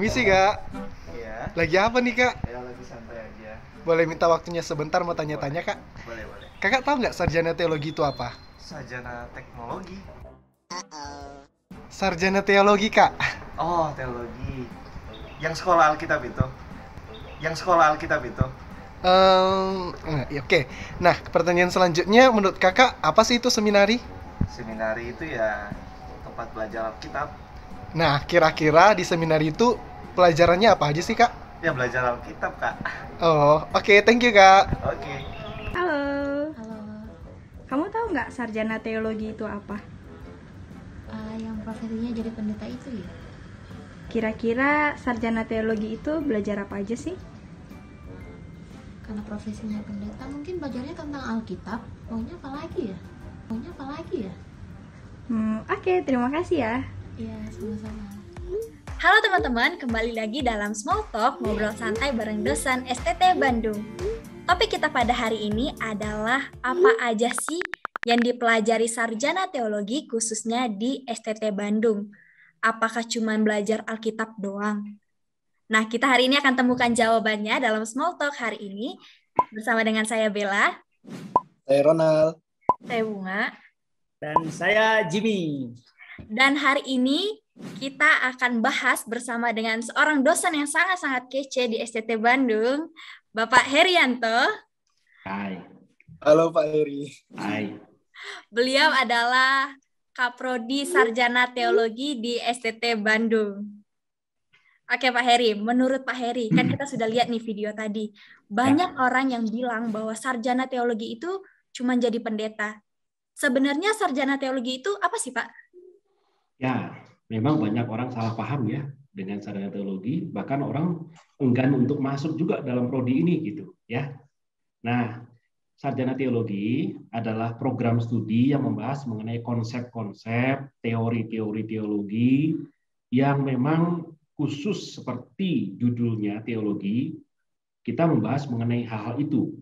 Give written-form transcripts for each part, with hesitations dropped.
Permisi kak, Iya, lagi apa nih kak? ya lagi santai aja. Boleh minta waktunya sebentar mau Boleh, tanya-tanya kak? boleh. Kakak tahu nggak sarjana teologi itu apa? Sarjana teknologi. Sarjana teologi kak. Oh, teologi. Yang sekolah Alkitab itu. Yang sekolah Alkitab itu. Oke. Nah, pertanyaan selanjutnya menurut kakak apa sih itu seminari? Seminari itu ya tempat belajar Alkitab. Nah, kira-kira di seminari itu pelajarannya apa aja sih kak? Ya belajar Alkitab, Kak. Oh, oke, thank you kak. Oke. Halo, Halo, kamu tahu nggak sarjana teologi itu apa? yang profesinya jadi pendeta itu ya? Kira-kira sarjana teologi itu belajar apa aja sih? Karena profesinya pendeta mungkin belajarnya tentang Alkitab. Maunya apa lagi ya? Oke, terima kasih ya. Iya, sama-sama. Halo teman-teman, kembali lagi dalam Small Talk, ngobrol santai bareng dosen STT Bandung. Topik kita pada hari ini adalah apa aja sih yang dipelajari sarjana teologi khususnya di STT Bandung? Apakah cuma belajar Alkitab doang? Nah, kita hari ini akan temukan jawabannya dalam Small Talk hari ini bersama dengan saya Bella, Saya Ronald. saya Bunga, Dan saya Jimmy. dan hari ini kita akan bahas bersama dengan seorang dosen yang sangat-sangat kece di STT Bandung, Bapak Herianto. Hai. Halo Pak Heri. Hai. Beliau adalah Kaprodi Sarjana Teologi di STT Bandung. Oke Pak Heri, menurut Pak Heri, kan kita sudah lihat nih video tadi, banyak orang yang bilang bahwa sarjana teologi itu cuma jadi pendeta. Sebenarnya sarjana teologi itu apa sih Pak? Ya, memang banyak orang salah paham ya dengan sarjana teologi, bahkan orang enggan untuk masuk juga dalam prodi ini gitu ya. Nah, sarjana teologi adalah program studi yang membahas mengenai konsep-konsep, teori-teori teologi yang memang khusus seperti judulnya teologi, kita membahas mengenai hal-hal itu.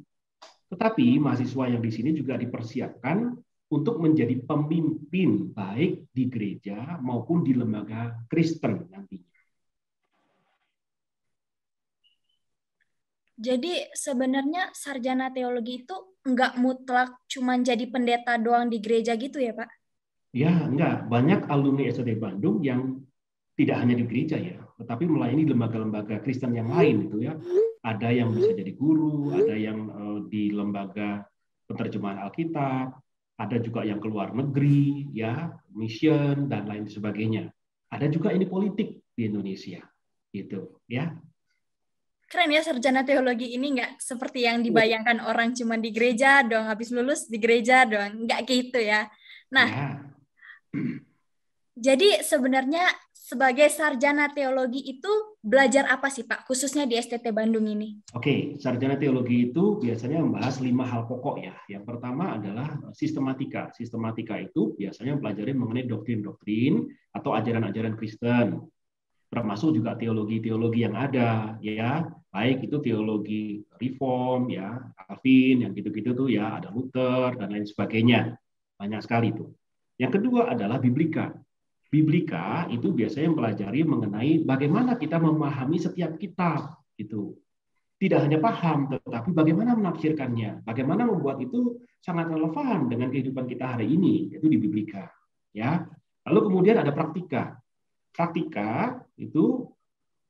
Tetapi mahasiswa yang di sini juga dipersiapkan untuk menjadi pemimpin baik di gereja maupun di lembaga Kristen nantinya. Jadi sebenarnya sarjana teologi itu nggak mutlak cuma jadi pendeta doang di gereja gitu ya Pak? Ya, enggak. Banyak alumni STT Bandung yang tidak hanya di gereja ya, tetapi melayani lembaga-lembaga Kristen yang lain itu ya. Ada yang bisa jadi guru, ada yang di lembaga penerjemahan Alkitab, ada juga yang keluar negeri ya, mission dan lain sebagainya. Ada juga ini politik di Indonesia gitu ya. Keren ya sarjana teologi ini nggak seperti yang dibayangkan orang cuma di gereja doang, habis lulus di gereja doang, nggak gitu ya. Nah, Ya. jadi sebenarnya sebagai sarjana teologi itu belajar apa sih Pak, khususnya di STT Bandung ini? Oke, sarjana teologi itu biasanya membahas 5 hal pokok ya. Yang pertama adalah sistematika. Sistematika itu biasanya mempelajari mengenai doktrin-doktrin atau ajaran-ajaran Kristen, termasuk juga teologi-teologi yang ada ya, baik itu teologi reform ya, Calvin yang gitu-gitu tuh ya, ada Luther dan lain sebagainya. Banyak sekali itu. Yang kedua adalah biblika. Biblika itu biasanya mempelajari mengenai bagaimana kita memahami setiap kitab itu. Tidak hanya paham, tetapi bagaimana menafsirkannya, bagaimana membuat itu sangat relevan dengan kehidupan kita hari ini, itu di biblika. Ya. Lalu kemudian ada praktika. Praktika itu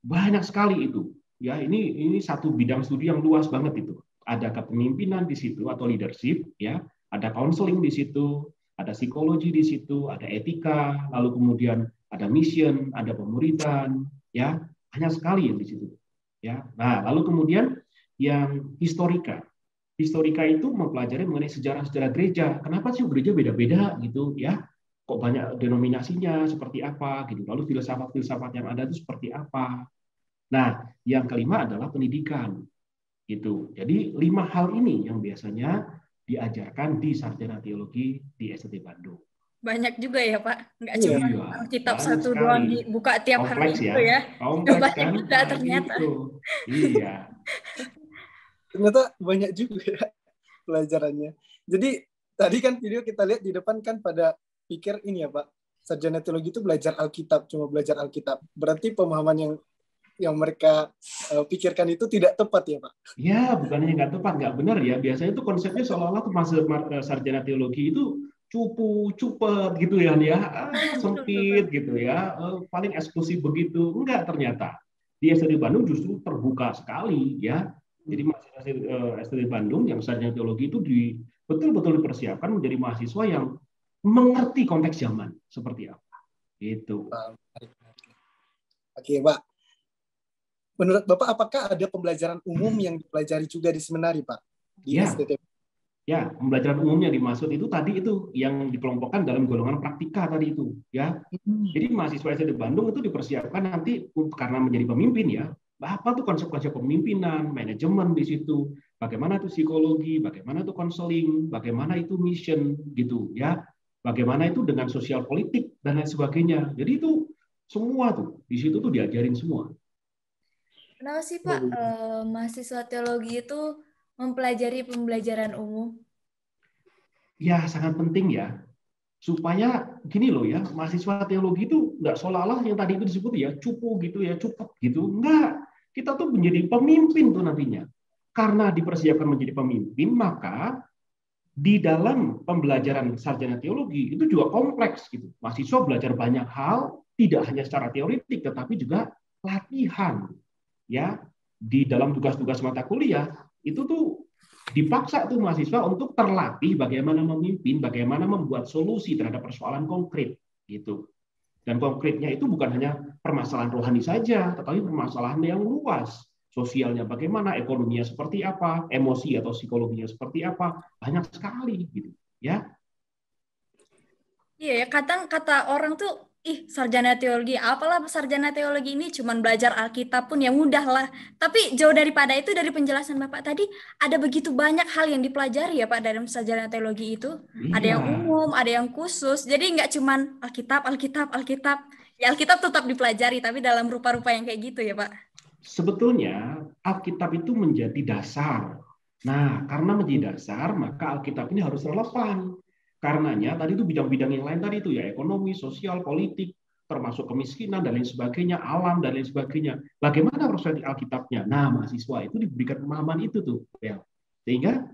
banyak sekali itu. Ya, ini satu bidang studi yang luas banget itu. Ada kepemimpinan di situ atau leadership, ya. Ada counseling di situ, ada psikologi di situ, ada etika, lalu kemudian ada mission, ada pemuridan, ya. Banyak sekali yang di situ. Ya. Nah, lalu kemudian yang historika. Historika itu mempelajari mengenai sejarah-sejarah gereja. Kenapa sih gereja beda-beda gitu, ya? Kok banyak denominasinya seperti apa gitu. Lalu filsafat-filsafat yang ada itu seperti apa. Nah, yang kelima adalah pendidikan. Gitu. Jadi 5 hal ini yang biasanya diajarkan di sarjana teologi di STT Bandung. Banyak juga ya Pak, nggak Iya. cuma Alkitab satu doang dibuka tiap hari Kompleks gitu ya. Kompleks Banyak kan? juga Nah, ternyata. gitu. Iya. Ternyata banyak juga ya pelajarannya. Jadi tadi kan video kita lihat di depan kan pada pikir ini ya Pak, sarjana teologi itu belajar Alkitab, cuma belajar Alkitab. Berarti pemahaman yang yang mereka pikirkan itu tidak tepat ya Pak? Ya, bukannya nggak tepat, nggak benar ya. Biasanya itu konsepnya seolah-olah tuh sarjana teologi itu cupu, cupet gitu ya, sempit gitu ya, paling eksklusif begitu. Enggak, ternyata di STT Bandung justru terbuka sekali ya. Jadi mahasiswa STT Bandung yang sarjana teologi itu betul-betul dipersiapkan menjadi mahasiswa yang mengerti konteks zaman seperti apa. Gitu. Oke, Pak. Menurut Bapak, apakah ada pembelajaran umum yang dipelajari juga di seminari, Pak? Di Ya. STT? Ya, pembelajaran umumnya dimaksud itu tadi itu yang dikelompokkan dalam golongan praktika tadi itu, ya. Jadi mahasiswa STT Bandung itu dipersiapkan nanti karena menjadi pemimpin ya. Apa tuh konsep-konsep pemimpinan, manajemen di situ, bagaimana itu psikologi, bagaimana itu konseling, bagaimana itu mission gitu ya. Bagaimana itu dengan sosial politik dan lain sebagainya. Jadi itu semua tuh di situ tuh diajarin semua. Kenapa sih Pak mahasiswa teologi itu mempelajari pembelajaran umum? Ya, sangat penting ya. Supaya gini loh ya, mahasiswa teologi itu nggak seolah-olah yang tadi itu disebut ya, cupu gitu ya, cepet gitu. Enggak. Kita tuh menjadi pemimpin tuh nantinya. Karena dipersiapkan menjadi pemimpin, maka di dalam pembelajaran sarjana teologi itu juga kompleks gitu. Mahasiswa belajar banyak hal, tidak hanya secara teoretik, tetapi juga latihan. Ya, di dalam tugas-tugas mata kuliah itu tuh dipaksa tuh mahasiswa untuk terlatih bagaimana memimpin, bagaimana membuat solusi terhadap persoalan konkret gitu. Dan konkretnya itu bukan hanya permasalahan rohani saja, tetapi permasalahan yang luas. Sosialnya bagaimana, ekonominya seperti apa, emosi atau psikologinya seperti apa, banyak sekali gitu, ya. Iya ya, kadang kata orang tuh, sarjana teologi, apalah sarjana teologi ini cuman belajar Alkitab pun ya mudah lah. Tapi jauh daripada itu, dari penjelasan Bapak tadi, ada begitu banyak hal yang dipelajari ya Pak dalam sarjana teologi itu. Iya. Ada yang umum, ada yang khusus. Jadi nggak cuman Alkitab, Alkitab, Alkitab. Ya Alkitab tetap dipelajari, tapi dalam rupa-rupa yang kayak gitu ya Pak. Sebetulnya Alkitab itu menjadi dasar. Nah, karena menjadi dasar, maka Alkitab ini harus relevan. Karenanya tadi itu bidang-bidang yang lain tadi itu ya, ekonomi, sosial, politik, termasuk kemiskinan dan lain sebagainya, alam dan lain sebagainya. Bagaimana perspektif Alkitabnya? Nah, mahasiswa itu diberikan pemahaman itu tuh, ya. Sehingga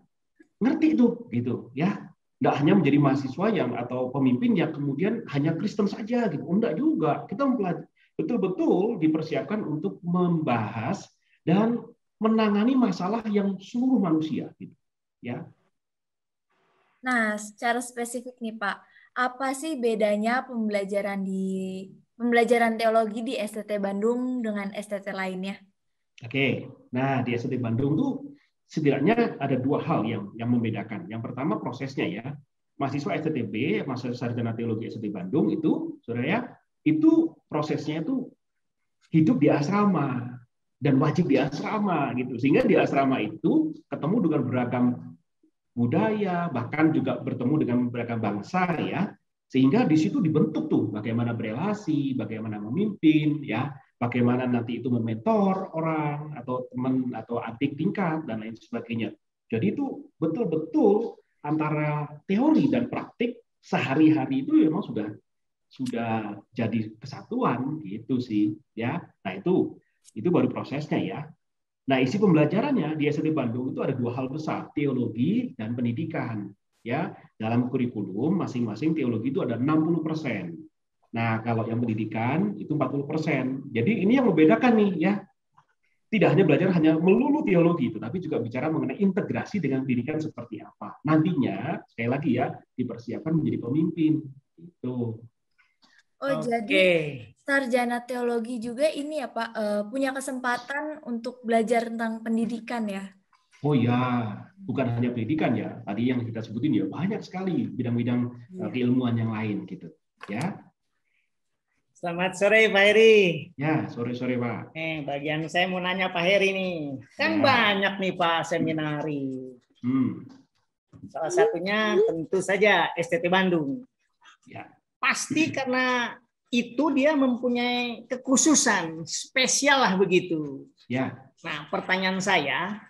ngerti itu gitu, ya. Nggak hanya menjadi mahasiswa yang atau pemimpin yang kemudian hanya Kristen saja gitu. Enggak juga. Kita betul-betul dipersiapkan untuk membahas dan menangani masalah yang seluruh manusia gitu, ya. Nah, secara spesifik nih Pak, apa sih bedanya pembelajaran teologi di STT Bandung dengan STT lainnya? Oke, nah di STT Bandung tuh setidaknya ada dua hal yang membedakan. Yang pertama prosesnya ya, mahasiswa STTB, mahasiswa sarjana teologi STT Bandung itu, saudara ya, itu prosesnya itu hidup di asrama dan wajib di asrama gitu. Sehingga di asrama itu ketemu dengan beragam budaya, bahkan juga bertemu dengan beragam bangsa ya, sehingga di situ dibentuk tuh bagaimana berelasi, bagaimana memimpin ya, bagaimana nanti itu mementor orang atau teman atau adik tingkat dan lain sebagainya. Jadi itu betul-betul antara teori dan praktik sehari-hari itu memang sudah jadi kesatuan gitu sih ya. Nah itu baru prosesnya ya. Nah, isi pembelajarannya di STT Bandung itu ada dua hal besar, teologi dan pendidikan. Ya, dalam kurikulum masing-masing teologi itu ada 60%. Nah, kalau yang pendidikan itu 40%. Jadi ini yang membedakan nih ya. Tidak hanya belajar hanya melulu teologi, tetapi juga bicara mengenai integrasi dengan pendidikan seperti apa. Nantinya, sekali lagi ya, dipersiapkan menjadi pemimpin. Itu. Jadi sarjana teologi juga ini ya Pak, punya kesempatan untuk belajar tentang pendidikan ya? Oh ya, bukan hanya pendidikan ya. Tadi yang kita sebutin ya banyak sekali bidang-bidang keilmuan yang lain gitu. Ya. Selamat sore Pak Heri. Ya, sore-sore Pak. Bagian saya mau nanya Pak Heri nih. Kan banyak nih Pak seminari. Salah satunya tentu saja STT Bandung. Ya. Pasti karena itu dia mempunyai kekhususan spesial lah begitu. Ya. Nah, pertanyaan saya,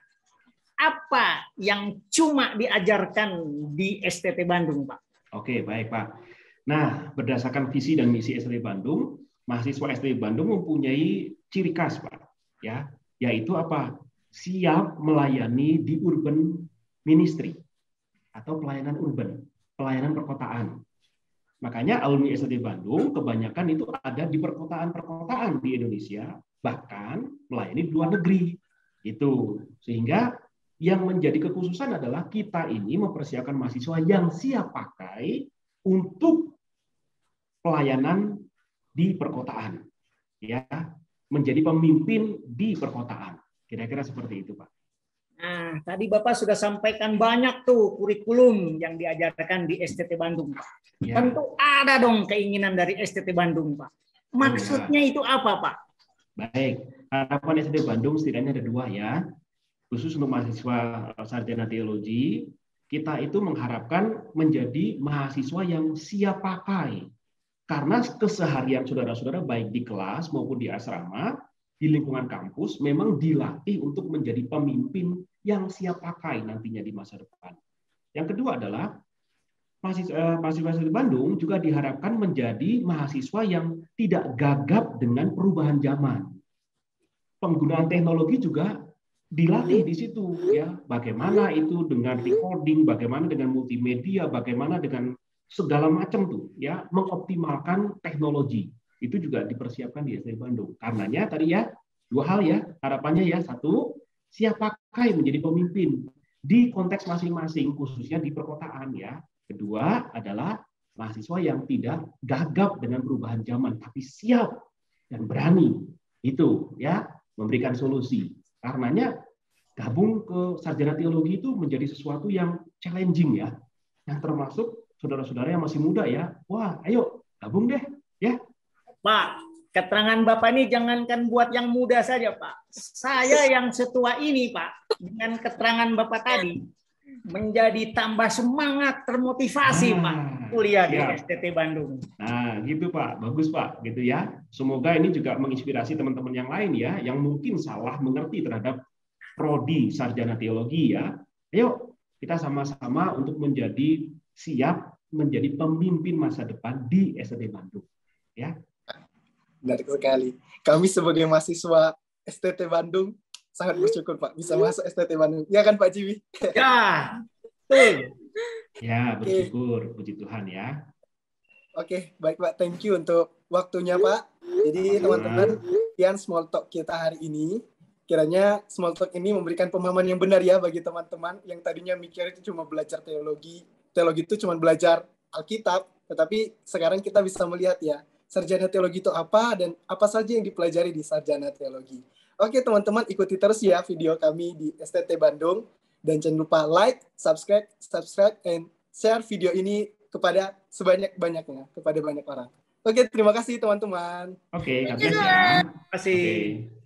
apa yang cuma diajarkan di STT Bandung, Pak? Oke, baik Pak. Nah, berdasarkan visi dan misi STT Bandung, mahasiswa STT Bandung mempunyai ciri khas, Pak. ya, yaitu apa? Siap melayani di urban ministry atau pelayanan urban, pelayanan perkotaan. Makanya alumni STT Bandung kebanyakan itu ada di perkotaan-perkotaan di Indonesia, bahkan melayani di luar negeri. Itu sehingga yang menjadi kekhususan adalah kita ini mempersiapkan mahasiswa yang siap pakai untuk pelayanan di perkotaan, ya, menjadi pemimpin di perkotaan. Kira-kira seperti itu, Pak. Nah, tadi Bapak sudah sampaikan banyak tuh kurikulum yang diajarkan di STT Bandung, Pak. Ya. Tentu ada dong keinginan dari STT Bandung, Pak. Maksudnya itu apa, Pak? Baik, harapan STT Bandung setidaknya ada 2 ya. Khusus untuk mahasiswa sarjana teologi, kita itu mengharapkan menjadi mahasiswa yang siap pakai. Karena keseharian saudara-saudara baik di kelas maupun di asrama, di lingkungan kampus memang dilatih untuk menjadi pemimpin yang siap pakai nantinya di masa depan. Yang kedua adalah mahasiswa di Bandung juga diharapkan menjadi mahasiswa yang tidak gagap dengan perubahan zaman. Penggunaan teknologi juga dilatih di situ, ya. Bagaimana itu dengan recording, bagaimana dengan multimedia, bagaimana dengan segala macam tuh, ya, mengoptimalkan teknologi. Itu juga dipersiapkan di STT Bandung. Karenanya tadi ya 2 hal ya harapannya ya. 1, siap pakai menjadi pemimpin di konteks masing-masing khususnya di perkotaan ya. Kedua adalah mahasiswa yang tidak gagap dengan perubahan zaman tapi siap dan berani itu ya memberikan solusi. Karenanya gabung ke sarjana teologi itu menjadi sesuatu yang challenging ya. Yang termasuk saudara-saudara yang masih muda ya. Wah, ayo gabung deh ya. Pak, keterangan Bapak ini jangankan buat yang muda saja, Pak. Saya yang setua ini, Pak, dengan keterangan Bapak tadi, menjadi tambah semangat, termotivasi, Pak, kuliah di STT Bandung. Nah, gitu Pak. Bagus, Pak. Gitu ya. Semoga ini juga menginspirasi teman-teman yang lain ya, yang mungkin salah mengerti terhadap prodi sarjana teologi ya. Ayo, kita sama-sama untuk menjadi siap menjadi pemimpin masa depan di STT Bandung. Ya. Menarik sekali. Kami sebagai mahasiswa STT Bandung sangat bersyukur Pak bisa masuk STT Bandung. Ya kan Pak Ciwi? Ya, betul. Ya, bersyukur. Puji Tuhan ya. Oke, baik Pak. Thank you untuk waktunya Pak. Jadi teman-teman, sekian small talk kita hari ini. Kiranya small talk ini memberikan pemahaman yang benar ya bagi teman-teman yang tadinya mikir itu cuma belajar teologi. Teologi itu cuma belajar Alkitab, tetapi sekarang kita bisa melihat ya, sarjana teologi itu apa dan apa saja yang dipelajari di sarjana teologi. Oke teman-teman, ikuti terus ya video kami di STT Bandung. Dan jangan lupa like, subscribe, and share video ini kepada sebanyak-banyaknya, kepada banyak orang. Oke, terima kasih teman-teman. Oke, terima kasih. Terima kasih.